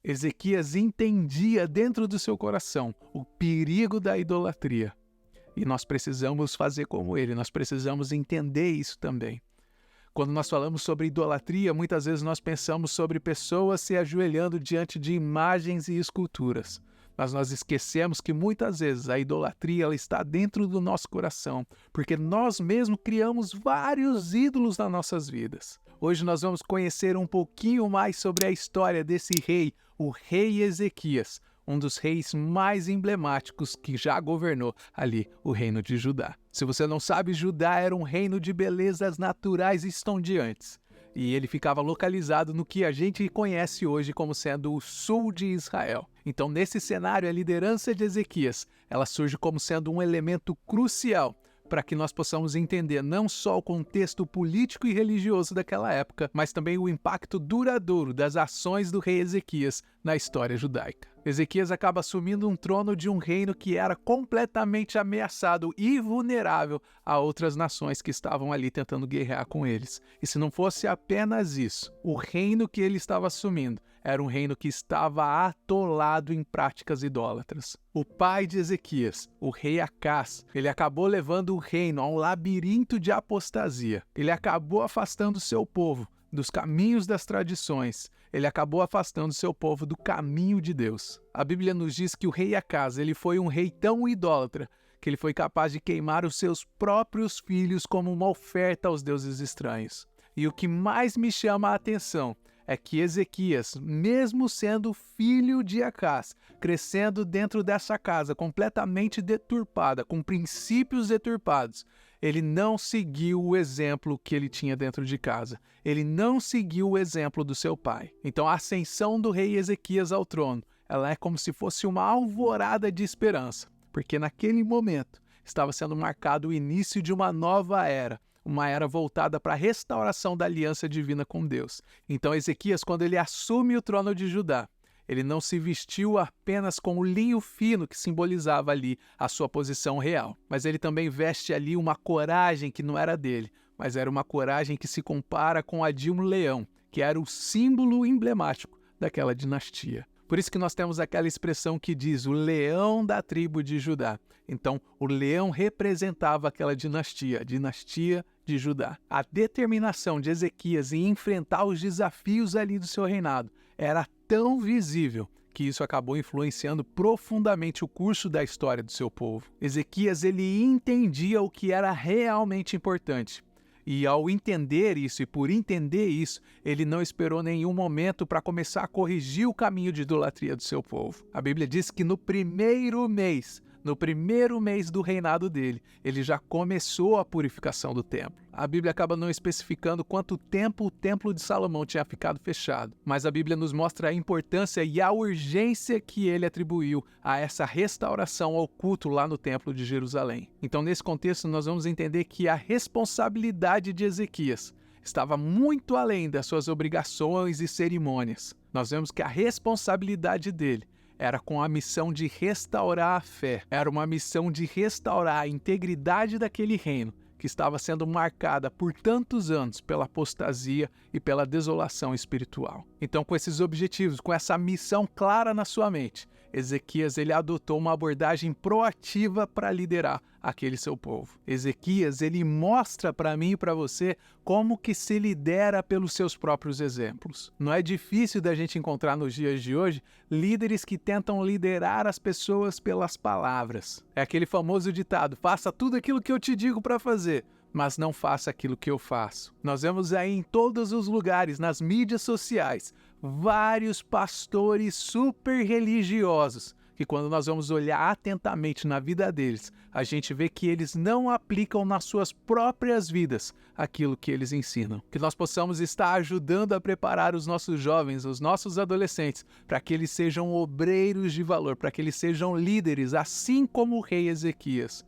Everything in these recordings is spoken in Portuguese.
Ezequias entendia dentro do seu coração o perigo da idolatria. E nós precisamos fazer como ele, nós precisamos entender isso também. Quando nós falamos sobre idolatria, muitas vezes nós pensamos sobre pessoas se ajoelhando diante de imagens e esculturas. Mas nós esquecemos que muitas vezes a idolatria ela está dentro do nosso coração, porque nós mesmos criamos vários ídolos nas nossas vidas. Hoje nós vamos conhecer um pouquinho mais sobre a história desse rei, o rei Ezequias, um dos reis mais emblemáticos que já governou ali o reino de Judá. Se você não sabe, Judá era um reino de belezas naturais estonteantes. E ele ficava localizado no que a gente conhece hoje como sendo o sul de Israel. Então, nesse cenário, a liderança de Ezequias, ela surge como sendo um elemento crucial para que nós possamos entender não só o contexto político e religioso daquela época, mas também o impacto duradouro das ações do rei Ezequias na história judaica. Ezequias acaba assumindo um trono de um reino que era completamente ameaçado e vulnerável a outras nações que estavam ali tentando guerrear com eles. E se não fosse apenas isso, o reino que ele estava assumindo era um reino que estava atolado em práticas idólatras. O pai de Ezequias, o rei Acás, ele acabou levando o reino a um labirinto de apostasia. Ele acabou afastando seu povo dos caminhos das tradições. Ele acabou afastando seu povo do caminho de Deus. A Bíblia nos diz que o rei Acás, ele foi um rei tão idólatra que ele foi capaz de queimar os seus próprios filhos como uma oferta aos deuses estranhos. E o que mais me chama a atenção é que Ezequias, mesmo sendo filho de Acás, crescendo dentro dessa casa completamente deturpada, com princípios deturpados, ele não seguiu o exemplo que ele tinha dentro de casa. Ele não seguiu o exemplo do seu pai. Então a ascensão do rei Ezequias ao trono, ela é como se fosse uma alvorada de esperança, porque naquele momento estava sendo marcado o início de uma nova era, uma era voltada para a restauração da aliança divina com Deus. Então Ezequias, quando ele assume o trono de Judá, ele não se vestiu apenas com o linho fino que simbolizava ali a sua posição real, mas ele também veste ali uma coragem que não era dele, mas era uma coragem que se compara com a de um leão, que era o símbolo emblemático daquela dinastia. Por isso que nós temos aquela expressão que diz o leão da tribo de Judá. Então, o leão representava aquela dinastia, a dinastia de Judá. A determinação de Ezequias em enfrentar os desafios ali do seu reinado era tão visível que isso acabou influenciando profundamente o curso da história do seu povo. Ezequias, ele entendia o que era realmente importante. E ao entender isso, e por entender isso, ele não esperou nenhum momento para começar a corrigir o caminho de idolatria do seu povo. A Bíblia diz que no primeiro mês do reinado dele, ele já começou a purificação do templo. A Bíblia acaba não especificando quanto tempo o templo de Salomão tinha ficado fechado, mas a Bíblia nos mostra a importância e a urgência que ele atribuiu a essa restauração ao culto lá no templo de Jerusalém. Então, nesse contexto, nós vamos entender que a responsabilidade de Ezequias estava muito além das suas obrigações e cerimônias. Nós vemos que a responsabilidade dele era com a missão de restaurar a fé. Era uma missão de restaurar a integridade daquele reino que estava sendo marcada por tantos anos pela apostasia e pela desolação espiritual. Então, com esses objetivos, com essa missão clara na sua mente, Ezequias ele adotou uma abordagem proativa para liderar aquele seu povo. Ezequias ele mostra para mim e para você como que se lidera pelos seus próprios exemplos. Não é difícil da gente encontrar nos dias de hoje líderes que tentam liderar as pessoas pelas palavras. É aquele famoso ditado: faça tudo aquilo que eu te digo para fazer, mas não faça aquilo que eu faço. Nós vemos aí em todos os lugares, nas mídias sociais, vários pastores super religiosos, que quando nós vamos olhar atentamente na vida deles, a gente vê que eles não aplicam nas suas próprias vidas aquilo que eles ensinam. Que nós possamos estar ajudando a preparar os nossos jovens, os nossos adolescentes, para que eles sejam obreiros de valor, para que eles sejam líderes, assim como o rei Ezequias.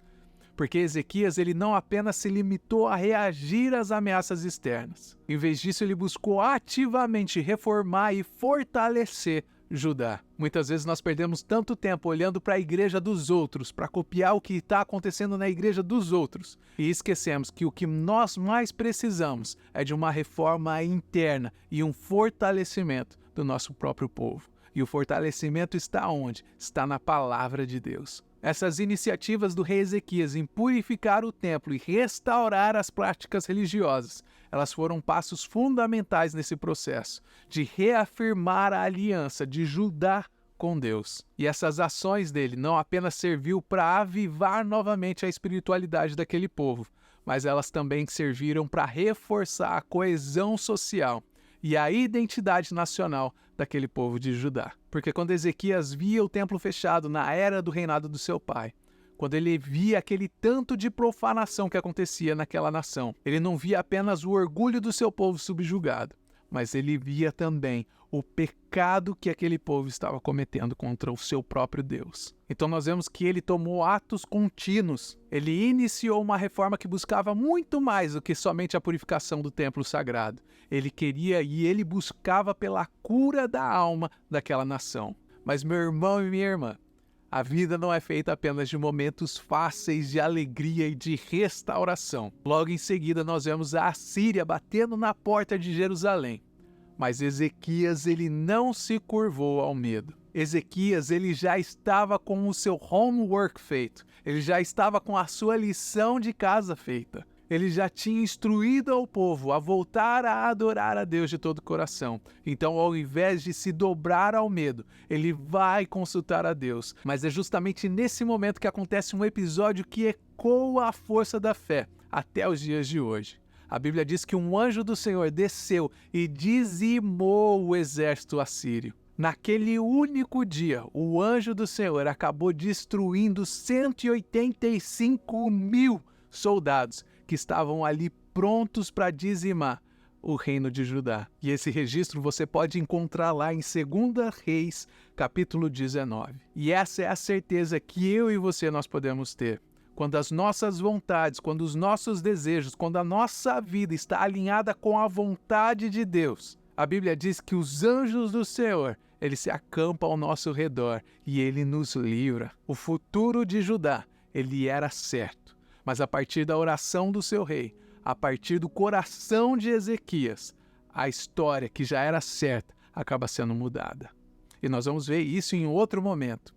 Porque Ezequias ele não apenas se limitou a reagir às ameaças externas. Em vez disso, ele buscou ativamente reformar e fortalecer Judá. Muitas vezes nós perdemos tanto tempo olhando para a igreja dos outros, para copiar o que está acontecendo na igreja dos outros, e esquecemos que o que nós mais precisamos é de uma reforma interna e um fortalecimento do nosso próprio povo. E o fortalecimento está onde? Está na palavra de Deus. Essas iniciativas do rei Ezequias em purificar o templo e restaurar as práticas religiosas, elas foram passos fundamentais nesse processo de reafirmar a aliança de Judá com Deus. E essas ações dele não apenas serviu para avivar novamente a espiritualidade daquele povo, mas elas também serviram para reforçar a coesão social e a identidade nacional daquele povo de Judá. Porque quando Ezequias via o templo fechado na era do reinado do seu pai, quando ele via aquele tanto de profanação que acontecia naquela nação, ele não via apenas o orgulho do seu povo subjugado, mas ele via também o pecado que aquele povo estava cometendo contra o seu próprio Deus. Então nós vemos que ele tomou atos contínuos. Ele iniciou uma reforma que buscava muito mais do que somente a purificação do templo sagrado. Ele queria e ele buscava pela cura da alma daquela nação. Mas meu irmão e minha irmã, a vida não é feita apenas de momentos fáceis de alegria e de restauração. Logo em seguida nós vemos a Assíria batendo na porta de Jerusalém. Mas Ezequias ele não se curvou ao medo. Ezequias ele já estava com o seu homework feito. Ele já estava com a sua lição de casa feita. Ele já tinha instruído ao povo a voltar a adorar a Deus de todo o coração. Então, ao invés de se dobrar ao medo, ele vai consultar a Deus. Mas é justamente nesse momento que acontece um episódio que ecoa a força da fé até os dias de hoje. A Bíblia diz que um anjo do Senhor desceu e dizimou o exército assírio. Naquele único dia, o anjo do Senhor acabou destruindo 185 mil soldados que estavam ali prontos para dizimar o reino de Judá. E esse registro você pode encontrar lá em 2 Reis, capítulo 19. E essa é a certeza que eu e você nós podemos ter. Quando as nossas vontades, quando os nossos desejos, quando a nossa vida está alinhada com a vontade de Deus, a Bíblia diz que os anjos do Senhor, eles se acampam ao nosso redor e ele nos livra. O futuro de Judá, ele era certo, mas a partir da oração do seu rei, a partir do coração de Ezequias, a história que já era certa acaba sendo mudada. E nós vamos ver isso em outro momento.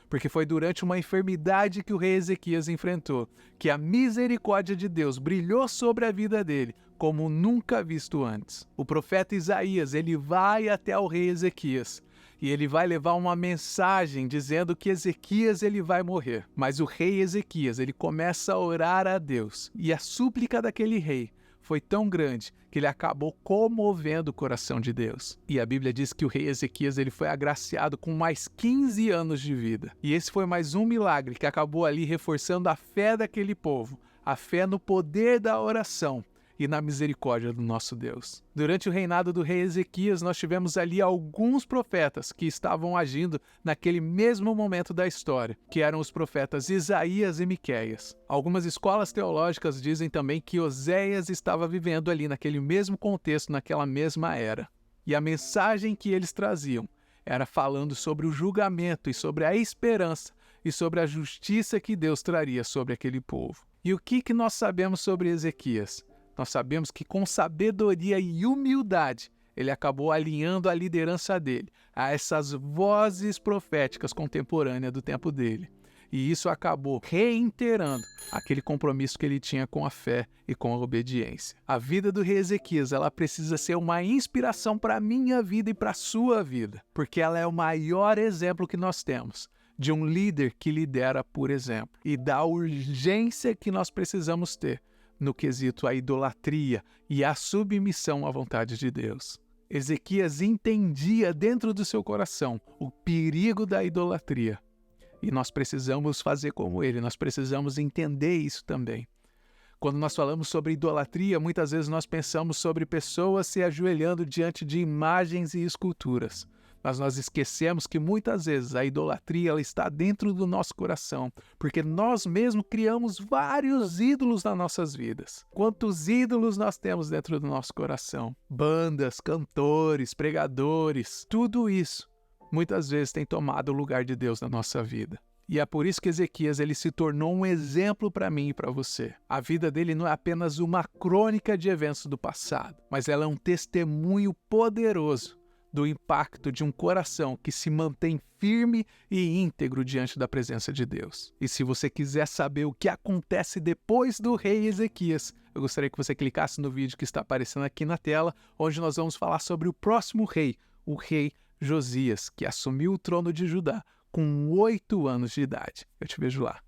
Porque foi durante uma enfermidade que o rei Ezequias enfrentou, que a misericórdia de Deus brilhou sobre a vida dele, como nunca visto antes. O profeta Isaías, ele vai até o rei Ezequias, e ele vai levar uma mensagem dizendo que Ezequias ele vai morrer. Mas o rei Ezequias, ele começa a orar a Deus, e a súplica daquele rei foi tão grande que ele acabou comovendo o coração de Deus. E a Bíblia diz que o rei Ezequias ele foi agraciado com mais 15 anos de vida. E esse foi mais um milagre que acabou ali reforçando a fé daquele povo, a fé no poder da oração e na misericórdia do nosso Deus. Durante o reinado do rei Ezequias, nós tivemos ali alguns profetas que estavam agindo naquele mesmo momento da história, que eram os profetas Isaías e Miqueias. Algumas escolas teológicas dizem também que Oséias estava vivendo ali naquele mesmo contexto, naquela mesma era. E a mensagem que eles traziam era falando sobre o julgamento e sobre a esperança e sobre a justiça que Deus traria sobre aquele povo. E o que nós sabemos sobre Ezequias? Nós sabemos que com sabedoria e humildade, ele acabou alinhando a liderança dele a essas vozes proféticas contemporâneas do tempo dele. E isso acabou reiterando aquele compromisso que ele tinha com a fé e com a obediência. A vida do rei Ezequias, ela precisa ser uma inspiração para a minha vida e para a sua vida, porque ela é o maior exemplo que nós temos de um líder que lidera por exemplo e da urgência que nós precisamos ter no quesito a idolatria e a submissão à vontade de Deus. Ezequias entendia dentro do seu coração o perigo da idolatria. E nós precisamos fazer como ele, nós precisamos entender isso também. Quando nós falamos sobre idolatria, muitas vezes nós pensamos sobre pessoas se ajoelhando diante de imagens e esculturas. Mas nós esquecemos que muitas vezes a idolatria ela está dentro do nosso coração, porque nós mesmos criamos vários ídolos nas nossas vidas. Quantos ídolos nós temos dentro do nosso coração? Bandas, cantores, pregadores, tudo isso muitas vezes tem tomado o lugar de Deus na nossa vida. E é por isso que Ezequias ele se tornou um exemplo para mim e para você. A vida dele não é apenas uma crônica de eventos do passado, mas ela é um testemunho poderoso do impacto de um coração que se mantém firme e íntegro diante da presença de Deus. E se você quiser saber o que acontece depois do rei Ezequias, eu gostaria que você clicasse no vídeo que está aparecendo aqui na tela, onde nós vamos falar sobre o próximo rei, o rei Josias, que assumiu o trono de Judá com 8 anos de idade. Eu te vejo lá.